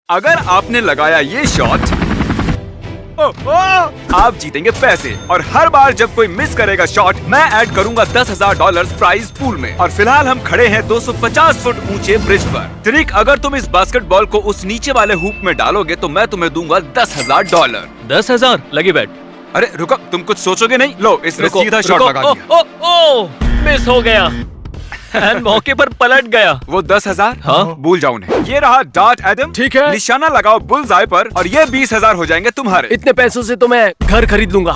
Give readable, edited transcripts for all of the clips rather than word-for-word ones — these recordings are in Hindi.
अगर आपने लगाया ये शॉट आप जीतेंगे पैसे और हर बार जब कोई मिस करेगा शॉट मैं ऐड करूंगा $10,000 प्राइज पूल में। और फिलहाल हम खड़े हैं 250 फुट ऊंचे ब्रिज पर। तरीक, अगर तुम इस बास्केटबॉल को उस नीचे वाले हुप में डालोगे तो मैं तुम्हें दूंगा $10,000। 10,000 लगी बैट। अरे रुको, तुम कुछ सोचोगे नहीं? लो, इसने सीधा शॉट लगा दिया। मिस हो गया एंड मौके पर पलट गया। वो 10,000? हाँ? भूल जाओ उन्हें। ये रहा डार्ट एडम। ठीक है। निशाना लगाओ बुल्स आई पर और ये 20,000 हो जाएंगे तुम्हारे। इतने पैसों से तो मैं घर खरीद लूंगा।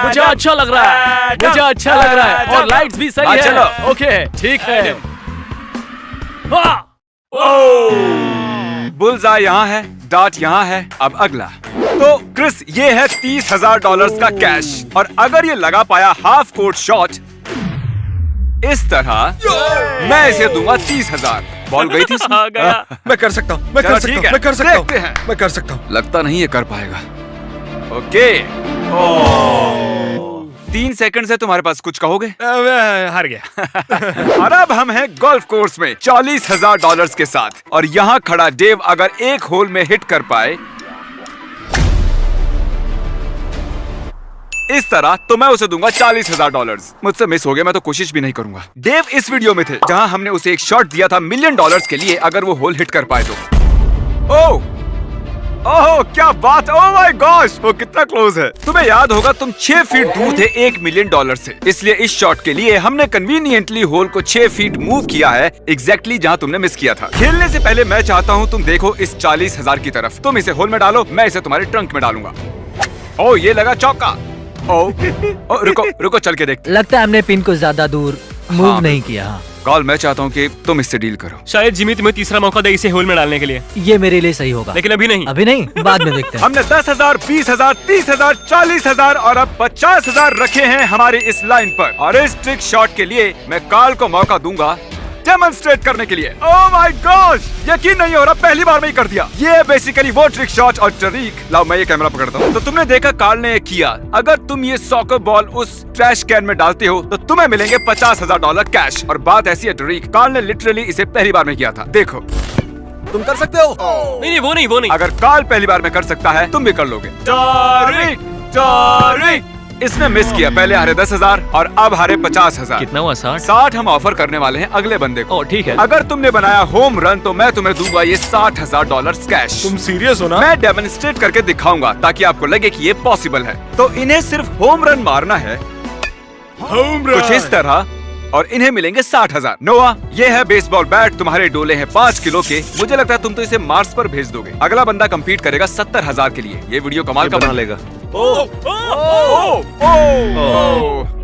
मुझे अच्छा लग रहा है, मुझे अच्छा लग रहा है और लाइट्स भी सही है। चलो। ओके, ठीक है। बुल्स आई यहाँ है, डार्ट यहाँ है। अब अगला। तो क्रिस, ये है $30,000 का कैश और अगर ये लगा पाया हाफ कोर्ट शॉट इस तरह मैं इसे दूंगा 30,000। बॉल गई थी इसमें। आ गया। मैं कर सकता हूँ, मैं कर सकता हूँ, मैं कर सकता हूँ, देखते हैं। मैं कर सकता हूँ। लगता नहीं ये कर पाएगा। ओके। 3 सेकंड से तुम्हारे पास कुछ कहोगे? मैं हार गया। और अब हम हैं गोल्फ कोर्स में $40,000 के साथ और यहाँ खड़ा डेव अगर एक होल में हिट कर पाए इस तरह तो मैं उसे दूंगा $40,000। मुझसे मिस हो गया, मैं तो कोशिश भी नहीं करूंगा। डेव इस वीडियो में थे जहां हमने उसे एक शॉट दिया था $1 मिलियन के लिए अगर वो होल हिट कर पाए तो। ओह क्या बात, ओह माय गॉश, वो कितना क्लोज है। तुम्हें याद होगा तुम 6 फीट दूर थे $1 मिलियन से, इसलिए इस शॉट के लिए हमने कन्वीनियंटली होल को 6 फीट मूव किया है एग्जैक्टली जहां तुमने मिस किया था। खेलने से पहले मैं चाहता हूं तुम देखो इस 40,000 की तरफ। तुम इसे होल में डालो, मैं इसे तुम्हारे ट्रंक में डालूंगा। ओह ये लगा चौका। रुको चल के देखते। लगता है हमने पिन को ज्यादा दूर मूव नहीं किया। कॉल, मैं चाहता हूँ कि तुम इससे डील करो। शायद जिमी तुम्हें तीसरा मौका दे इसे होल में डालने के लिए। ये मेरे लिए सही होगा, लेकिन अभी नहीं। अभी नहीं, बाद में देखते हैं। हमने 10,000, 20,000, 30,000, 40,000 और अब 50,000 रखे हैं हमारी इस लाइन पर। और इस ट्रिक शॉट के लिए मैं कॉल को मौका दूंगा डेमोन्स्ट्रेट करने के लिए। ओह माय गॉश, यकीन नहीं हो रहा, पहली बार में ही कर दिया। ये बेसिकली वो ट्रिक शॉट। और तरीक, लाओ मैं ये कैमरा पकड़ता हूँ। तो तुमने देखा कार्ल ने ये किया। अगर तुम ये सॉकर बॉल उस ट्रैश कैन में डालते हो तो तुम्हें मिलेंगे $50,000 कैश। और बात ऐसी है तरीक, कार्ल ने लिटरली इसे पहली बार में किया था। देखो तुम कर सकते हो। नहीं, वो नहीं। अगर कार्ल पहली बार में कर सकता है तुम भी कर लोगे। तरीक इसने मिस किया। पहले हारे 10,000 और अब हारे 50,000। कितना हुआ? 60। 60 हम ऑफर करने वाले हैं अगले बंदे को। ठीक है। अगर तुमने बनाया होम रन तो मैं तुम्हें दूंगा ये $60,000 कैश। तुम सीरियस हो ना? मैं डेमोन्स्ट्रेट करके दिखाऊंगा ताकि आपको लगे कि ये पॉसिबल है। तो इन्हें सिर्फ होम रन मारना है, होम रन। कुछ इस तरह, और इन्हें मिलेंगे 60,000। नोआ, ये है बेसबॉल बैट, तुम्हारे डोले हैं 5 किलो के। मुझे लगता है तुम तो इसे मार्स पर भेज दोगे। अगला बंदा कम्पीट करेगा 70,000 के लिए। ये वीडियो कमाल का बना लेगा।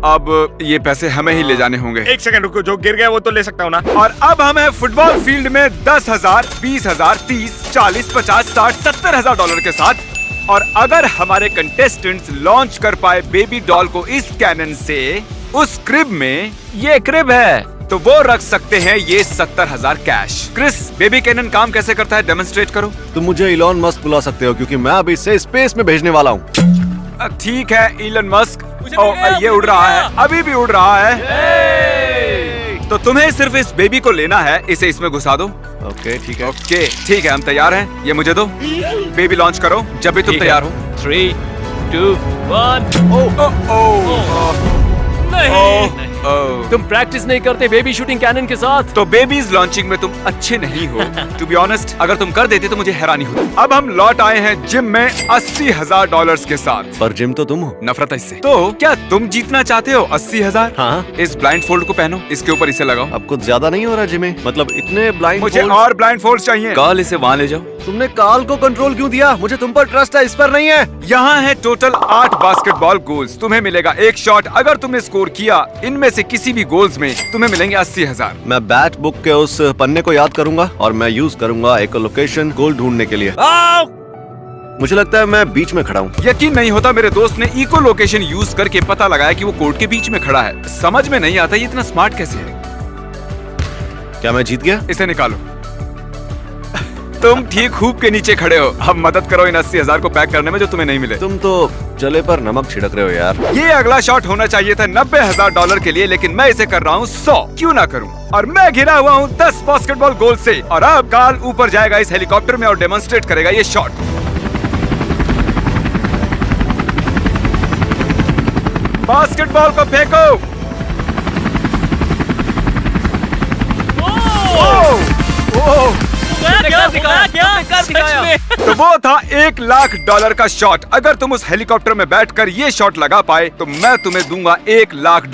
अब ये पैसे हमें ही ले जाने होंगे। 1 सेकंड रुको, जो गिर गया वो तो ले सकता हूँ ना। और अब हम हैं फुटबॉल फील्ड में 10,000, 20,000, 30, 40, 50, 60, $70,000 के साथ। और अगर हमारे कंटेस्टेंट्स लॉन्च कर पाए बेबी डॉल को इस कैनन से उस क्रिब में, ये क्रिब है, तो वो रख सकते हैं ये 70,000 कैश। क्रिस, बेबी कैनन काम कैसे करता है डेमोन्स्ट्रेट करो। तुम मुझे इलॉन मस्क बुला सकते हो क्योंकि मैं अभी इसे स्पेस में भेजने वाला हूँ। ठीक है इलन मस्क। ये उड़ रहा है, अभी भी उड़ रहा है। तो तुम्हें सिर्फ इस बेबी को लेना है, इसे इसमें घुसा दो। ओके ठीक है। ओके ठीक है, हम तैयार हैं। ये मुझे दो। बेबी लॉन्च करो जब भी तुम तैयार हो। 3, 2, 1। नहीं। तुम प्रैक्टिस नहीं करते बेबी शूटिंग कैनन के साथ? तो बेबीज लॉन्चिंग में तुम अच्छे नहीं हो। टू बी ऑनेस्ट, अगर तुम कर देते तो मुझे हैरानी होती। अब हम लौट आए हैं जिम में $80,000 के साथ। पर जिम तो तुम हो। नफरत है इससे। तो क्या तुम जीतना चाहते हो 80,000? हाँ। इस ब्लाइंड फोल्ड को पहनो, इसके ऊपर इसे लगाओ। अब कुछ ज्यादा नहीं हो रहा जिमे? मतलब इतने ब्लाइंड मुझे और ब्लाइंड फोल्ड चाहिए। कॉल, इसे वहाँ ले जाओ। तुमने काल को कंट्रोल क्यों दिया? मुझे तुम पर ट्रस्ट है, इस पर नहीं है। यहाँ है टोटल 8 बास्केटबॉल गोल्स। तुम्हें मिलेगा 1 शॉट। अगर तुमने स्कोर किया इनमें से किसी भी गोल्स में तुम्हें मिलेंगे 80,000। मैं बैट बुक के उस पन्ने को याद करूंगा और मैं यूज करूंगा एक लोकेशन गोल ढूंढने के लिए। मुझे लगता है मैं बीच में खड़ा हूँ। यकीन नहीं होता, मेरे दोस्त ने इको लोकेशन यूज करके पता लगाया कि वो कोर्ट के बीच में खड़ा है। समझ में नहीं आता ये इतना स्मार्ट कैसे है। क्या मैं जीत गया? इसे निकालो। तुम ठीक खूब के नीचे खड़े हो। अब मदद करो इन 80,000 को पैक करने में जो तुम्हें नहीं मिले। तुम तो जले पर नमक छिड़क रहे हो यार। ये अगला शॉट होना चाहिए था $90,000 के लिए, लेकिन मैं इसे कर रहा हूँ 100। क्यों ना करूँ? और मैं घिरा हुआ हूँ 10 बास्केटबॉल गोल से। और अब कार्ल ऊपर जाएगा इस हेलीकॉप्टर में और डेमोन्स्ट्रेट करेगा ये शॉट। बास्केटबॉल को फेंको। तो वो था $1 लाख का शॉट। अगर तुम उस हेलीकॉप्टर में बैठकर ये शॉट लगा पाए तो मैं तुम्हें दूंगा $1 लाख।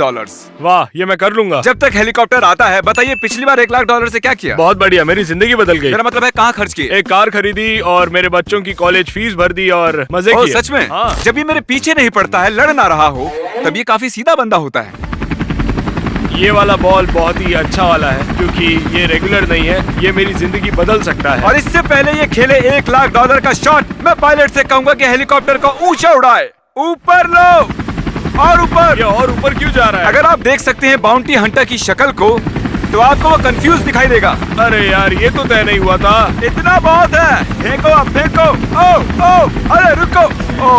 वाह, ये मैं कर लूंगा। जब तक हेलीकॉप्टर आता है बताइए पिछली बार $1 लाख से क्या किया? बहुत बढ़िया, मेरी जिंदगी बदल गई। मेरा मतलब है कहाँ खर्च किए? एक कार खरीदी और मेरे बच्चों की कॉलेज फीस भर दी और मजे ओह, किए। सच में? हाँ। जब ये मेरे पीछे नहीं पड़ता है, लड़ ना रहा हो, तब ये काफी सीधा बंदा होता है। ये वाला बॉल बहुत ही अच्छा वाला है क्योंकि ये रेगुलर नहीं है, ये मेरी जिंदगी बदल सकता है। और इससे पहले ये खेले $1 लाख का शॉट, मैं पायलट से कहूंगा कि हेलीकॉप्टर को ऊंचा उड़ाए। ऊपर लो और ऊपर। ये और ऊपर क्यों जा रहा है? अगर आप देख सकते हैं बाउंटी हंटर की शक्ल को तो आपको वो कंफ्यूज दिखाई देगा। अरे यार, ये तो तय नहीं हुआ था। इतना बहुत है। फेंको अब फेंको। ओ, अरे रुको। ओ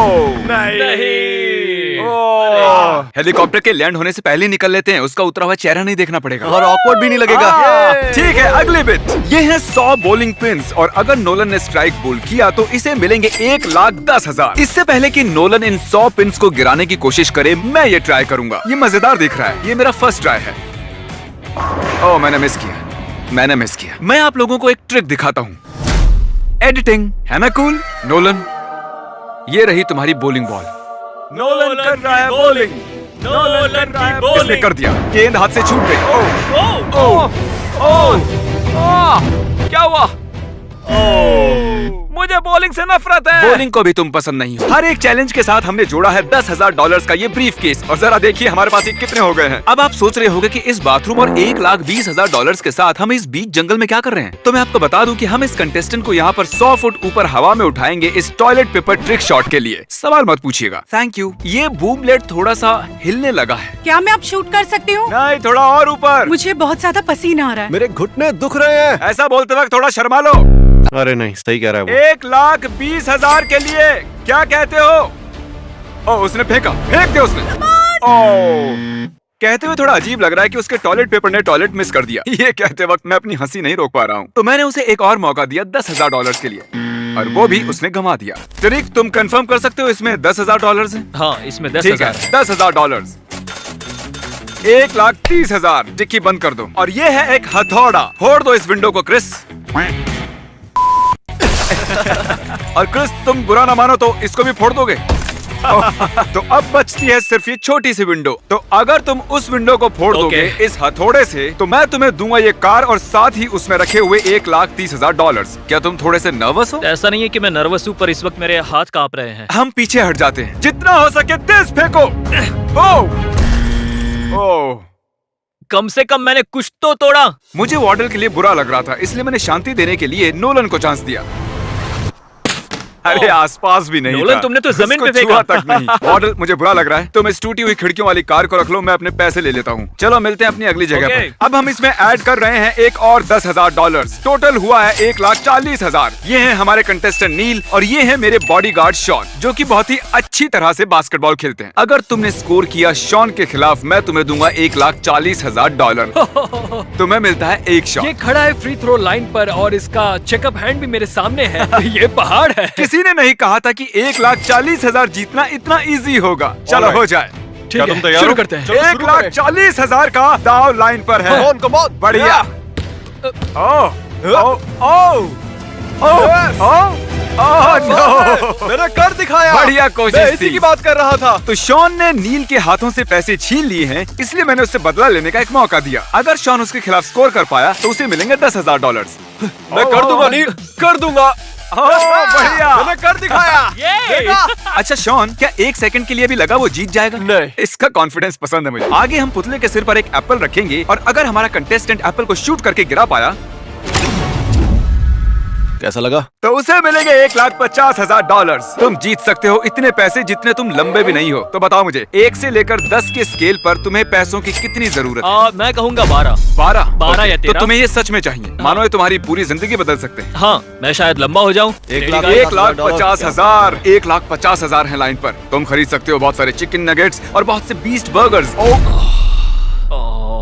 नहीं। ओ, हेलीकॉप्टर के लैंड होने से पहले निकल लेते हैं, उसका उतरा हुआ चेहरा नहीं देखना पड़ेगा और ऑकवर्ड भी नहीं लगेगा। ठीक है, अगली बिट। ये है 100 बॉलिंग पिन्स और अगर नोलन ने स्ट्राइक बोल किया तो इसे मिलेंगे $1,10,000। इससे पहले कि नोलन इन 100 पिन्स को गिराने की कोशिश करे, मैं ये ट्राई करूंगा। ये मजेदार दिख रहा है। ये मेरा फर्स्ट ट्राई है। ओह, मैंने मिस किया। मैं आप लोगों को एक ट्रिक दिखाता हूँ। एडिटिंग है ना कूल? नोलन, ये रही तुम्हारी बॉलिंग बॉल। नोलन कर रहा है बॉलिंग। नोलन की बॉलिंग। इसने कर दिया। गेंद हाथ से छूट गई। क्या हुआ? मुझे बॉलिंग से नफरत है। बॉलिंग को भी तुम पसंद नहीं हो। हर एक चैलेंज के साथ हमने जोड़ा है $10,000 का ये ब्रीफ केस और जरा देखिए हमारे पास ये कितने हो गए हैं। अब आप सोच रहे होंगे कि इस बाथरूम और $1,20,000 के साथ हम इस बीच जंगल में क्या कर रहे हैं? तो मैं आपको बता दूं कि हम इस कंटेस्टेंट को यहाँ पर 100 फुट ऊपर हवा में उठाएंगे इस टॉयलेट पेपर ट्रिक शॉट के लिए। सवाल मत पूछिएगा। Thank you. ये बूम ब्लेड थोड़ा सा हिलने लगा है। क्या मैं अब शूट कर सकती हूँ? नहीं, थोड़ा और ऊपर। मुझे बहुत ज्यादा पसीना आ रहा है। मेरे घुटने दुख रहे हैं। ऐसा बोलते वक्त थोड़ा शर्मा लो। अरे नहीं, सही कह रहा है वो। $1,20,000 के लिए क्या कहते हो? ओ, उसने फेंक दिया उसने। ओ, कहते हुए थोड़ा अजीब लग रहा है कि उसके टॉयलेट पेपर ने टॉयलेट मिस कर दिया। ये कहते वक्त मैं अपनी हंसी नहीं रोक पा रहा हूँ। तो मैंने उसे एक और मौका दिया $10,000 के लिए और वो भी उसने गंवा दिया। तरीक, तुम कंफर्म कर सकते हो इसमें $10,000 है? हाँ, इसमें ठीक है, 10,000 $10,000। $1,30,000। डिक्की बंद कर दो। और ये है एक हथौड़ा। फोड़ दो इस विंडो को क्रिस। और क्रिस, तुम बुरा ना मानो तो इसको भी फोड़ दोगे। तो अब बचती है सिर्फ ये छोटी सी विंडो। तो अगर तुम उस विंडो को फोड़ दोगे इस हथौड़े से तो मैं तुम्हें दूंगा ये कार और साथ ही उसमें रखे हुए $1,30,000। क्या तुम थोड़े से नर्वस हो? ऐसा नहीं है कि मैं नर्वस हूँ, पर इस वक्त मेरे हाथ कांप रहे हैं। हम पीछे हट जाते हैं। जितना हो सके तेज फेंको। ओह, कम से कम मैंने कुछ तो तोड़ा। मुझे वार्डल के लिए बुरा लग रहा था, इसलिए मैंने शांति देने के लिए नोलन को चांस दिया। अरे आसपास भी नहीं नोलन, था। तुमने तो जमीन उसको पे फेंका। छुआ तक नहीं। वार्डल, मुझे बुरा लग रहा है। तुम इस टूटी हुई खिड़कियों वाली कार को रख लो, मैं अपने पैसे ले लेता हूँ। चलो मिलते हैं अपनी अगली जगह Okay. पर। अब हम इसमें ऐड कर रहे हैं एक और $10,000। टोटल हुआ है $1,40,000। ये है हमारे कंटेस्टेंट नील और ये है मेरे बॉडीगार्ड शॉन, जो कि बहुत ही अच्छी तरह से बास्केटबॉल खेलते हैं। अगर तुमने स्कोर किया शॉन के खिलाफ, मैं तुम्हें दूंगा $1,40,000। तुम्हें मिलता है एक शॉट। ये खड़ा है फ्री थ्रो लाइन पर और इसका चेकअप हैंड भी मेरे सामने है। ये पहाड़ है। किसी ने नहीं कहा था कि $1,40,000 जीतना इतना इजी होगा। चलो हो जाए। ठीक तुम है, तैयार शुरू हो? करते हैं। $1,40,000 का दाव लाइन पर है। Come on, come on. बढ़िया। मैंने कर दिखाया। बढ़िया मैं कोशिश इसी थी। की बात कर रहा था। तो शॉन ने नील के हाथों से पैसे छीन लिए हैं, इसलिए मैंने उससे बदला लेने का एक मौका दिया। अगर शॉन उसके खिलाफ स्कोर कर पाया तो उसे मिलेंगे $10,000। मैं कर दूंगा नील, कर दूंगा। बढ़िया। मैंने कर दिखाया। देखा? अच्छा शॉन, क्या 1 सेकंड के लिए भी लगा वो जीत जाएगा? नहीं। इसका कॉन्फिडेंस पसंद है मुझे। आगे हम पुतले के सिर पर एक एप्पल रखेंगे और अगर हमारा कंटेस्टेंट एप्पल को शूट करके गिरा पाया कैसा लगा? तो उसे मिलेंगे $1,50,000। तुम जीत सकते हो इतने पैसे जितने तुम लंबे भी नहीं हो। तो बताओ मुझे 1 से लेकर 10 के स्केल पर तुम्हें पैसों की कितनी जरूरत है? मैं कहूंगा 12। 12 या 13। तो तुम्हें ये सच में चाहिए? मानो ये तुम्हारी पूरी जिंदगी बदल सकते हैं। हाँ, मैं शायद लंबा हो जाऊँ। 1,50,000। 1,50,000 है लाइन पर। तुम खरीद सकते हो बहुत सारे चिकन नगेट्स और बहुत से बीस्ट बर्गर्स।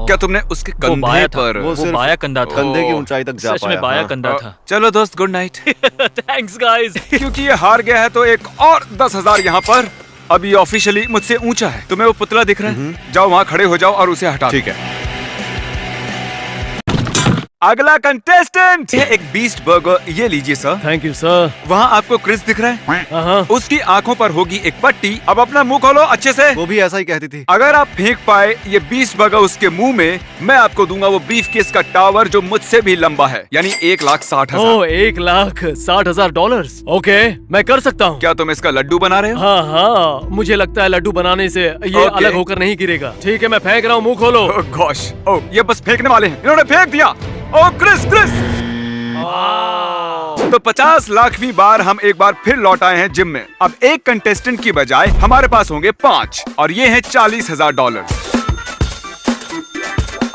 क्या तुमने उसके कंधे पर? वो बाया कंधा था। कंधे की ऊंचाई तक जा सच पाया। में बाया हाँ। कंधा था। चलो दोस्त, गुड नाइट। Thanks guys. क्योंकि ये हार गया है तो एक और 10,000 यहाँ पर। अभी ऑफिशियली मुझसे ऊंचा है। तुम्हें वो पुतला दिख रहा है? जाओ वहाँ खड़े हो जाओ और उसे हटा दो। ठीक है। अगला कंटेस्टेंट है एक बीस्ट बर्गर। ये लीजिए सर। Thank you sir. वहाँ आपको क्रिस दिख रहा है? हाँ। उसकी आंखों पर होगी एक पट्टी। अब अपना मुंह खोलो अच्छे से। वो भी ऐसा ही कहती थी। अगर आप फेंक पाए ये बीस्ट बर्गर उसके मुंह में, मैं आपको दूंगा वो बीफ केस का टावर जो मुझसे भी लंबा है, यानी $1,60,000। ओह, $1,60,000। ओके, मैं कर सकता हूँ। क्या तुम इसका लड्डू बना रहे हो? हाँ, मुझे लगता है लड्डू बनाने से ये Okay. अलग होकर नहीं गिरेगा। ठीक है, मैं फेंक रहा हूँ, मुंह खोलो। ओह गॉश, ओह ये बस फेंकने वाले हैं। इन्होंने फेंक दिया। ओह क्रिस क्रिस। तो 50 लाखवीं बार हम एक बार फिर लौट आए हैं जिम में। अब एक कंटेस्टेंट की बजाय हमारे पास होंगे 5 और ये हैं $40,000।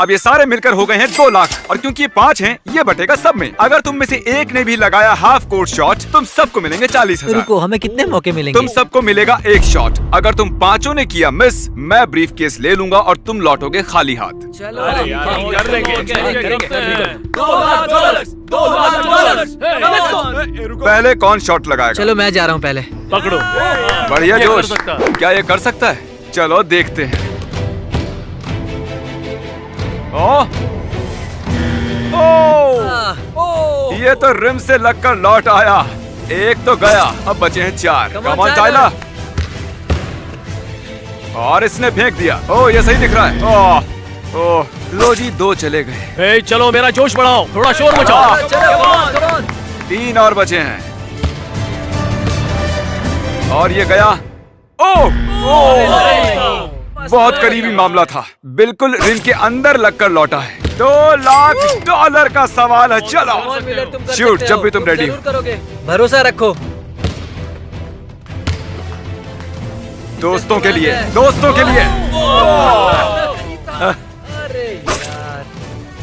अब ये सारे मिलकर हो गए हैं 2 लाख और क्योंकि ये 5 हैं, ये बटेगा सब में। अगर तुम में से एक ने भी लगाया हाफ कोर्ट शॉट, तुम सबको मिलेंगे 40,000। रुको, हमें कितने मौके मिलेंगे? तुम सबको मिलेगा एक शॉट। अगर तुम 5 ने किया मिस, मैं ब्रीफ केस ले लूंगा और तुम लौटोगे खाली हाथ। चलो अरे यार, कर लेंगे। पहले कौन शॉट लगाएगा? चलो मैं जा रहा हूँ पहले। पकड़ो। बढ़िया ये कर जोश। सकता। क्या ये कर सकता है? चलो देखते हैं। ओह ये तो रिम से लगकर लौट आया। एक तो गया, अब बचे हैं 4। Come on Tyler. और इसने फेंक दिया। ओह ये सही दिख रहा है। ओह लो जी, 2 चले गए। ए, चलो मेरा जोश बढ़ाओ, थोड़ा शोर मचाओ। 3 और बचे हैं। और ये गया। ओह बहुत करीबी मामला था। बिल्कुल रिम के अंदर लगकर लौटा है। $2,00,000 का सवाल है। चलो शूट जब भी तुम रेडी हो। भरोसा रखो। दोस्तों के लिए, दोस्तों के लिए।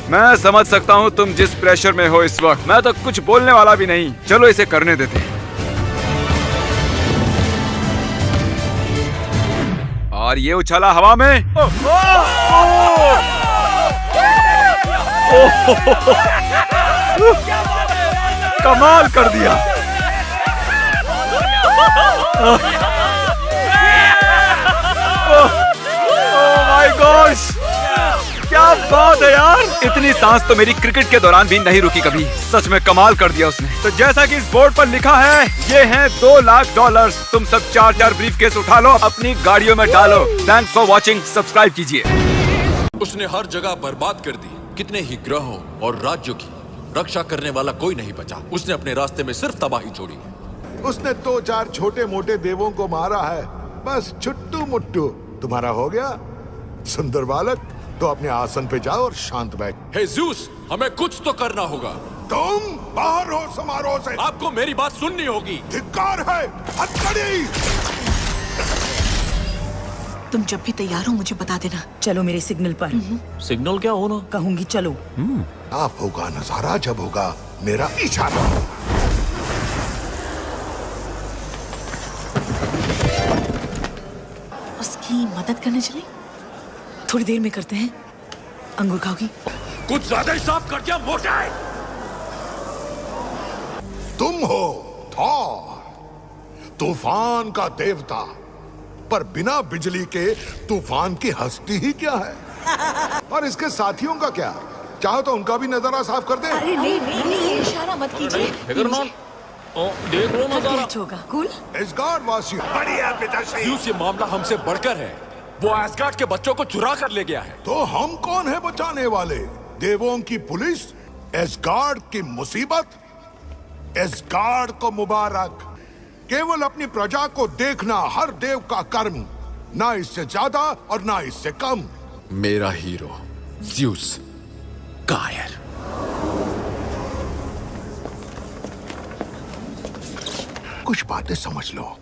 मैं समझ सकता हूँ तुम जिस प्रेशर में हो इस वक्त। मैं तो कुछ बोलने वाला भी नहीं। चलो इसे करने देते हैं। और ये उछला हवा में। कमाल कर दिया। माय गॉश, क्या बात है यार। इतनी सांस तो मेरी क्रिकेट के दौरान भी नहीं रुकी कभी। सच में कमाल कर दिया उसने। तो जैसा कि इस बोर्ड पर लिखा है, ये हैं $2,00,000। तुम सब 4 ब्रीफकेस उठा लो, अपनी गाड़ियों में डालो। Thanks for watching. सब्सक्राइब कीजिए। उसने हर जगह बर्बाद कर दी। कितने ही ग्रहों और राज्यों की रक्षा करने वाला कोई नहीं बचा। उसने अपने रास्ते में सिर्फ तबाही छोड़ी। उसने 2-4 छोटे मोटे देवों को मारा है, बस छुट्टू मुट्टू। तुम्हारा हो गया सुंदर बालक, तो अपने आसन पे जाओ और शांत बैठ। हे ज़्यूस, हमें कुछ तो करना होगा। तुम बाहर हो समारोह से। आपको मेरी बात सुननी होगी। धिक्कार है, हथकड़ी। तुम जब भी तैयार हो मुझे बता देना। चलो मेरे सिग्नल पर। सिग्नल क्या होना? कहूंगी चलो। साफ होगा नजारा जब होगा मेरा इशारा। उसकी मदद करने चले? थोड़ी देर में करते हैं। अंगूर खाओगी? कुछ ज्यादा ही साफ कर दिया मोटा है। तुम हो थॉर, तूफान का देवता। पर बिना बिजली के तूफान की हस्ती ही क्या है? और इसके साथियों का क्या? चाहो तो उनका भी नजारा साफ कर दे। अरे नहीं, इशारा मत कीजिए। देख लो नजारा। होगा कूल। एसगार्ड वासियों, बढ़िया पिताश्री। ज़्यूस, ये मामला हमसे बढ़कर है। वो एस्गार्ड के बच्चों को चुरा कर ले गया है। तो हम कौन है बचाने वाले? देवों की पुलिस? एसगार्ड की मुसीबत? एसगार्ड को मुबारक। केवल अपनी प्रजा को देखना हर देव का कर्म, ना इससे ज्यादा और ना इससे कम। मेरा हीरो ज़्यूस कायर। कुछ बातें समझ लो।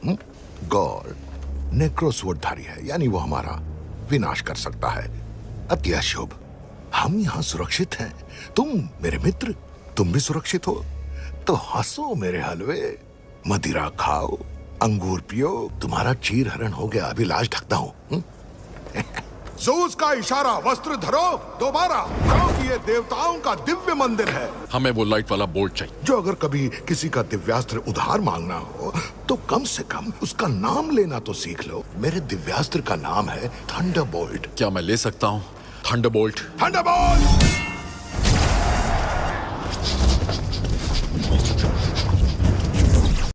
गॉड नेक्रोस्वरधारी है, यानी वो हमारा विनाश कर सकता है। अति अशुभ। हम यहाँ सुरक्षित हैं। तुम मेरे मित्र, तुम भी सुरक्षित हो। तो हंसो मेरे हलवे, मदिरा खाओ, अंगूर पियो। तुम्हारा चीर हरण हो गया, अभी लाश ढकता हूँ। ज़ूस का इशारा, वस्त्र धरो दोबारा, क्योंकि ये देवताओं का दिव्य मंदिर है। हमें वो लाइट वाला बोल्ट चाहिए। जो अगर कभी किसी का दिव्यास्त्र उधार मांगना हो तो कम से कम उसका नाम लेना तो सीख लो। मेरे दिव्यास्त्र का नाम है थंडरबोल्ट। क्या मैं ले सकता हूँ थंडरबोल्ट? थंडरबोल्ट!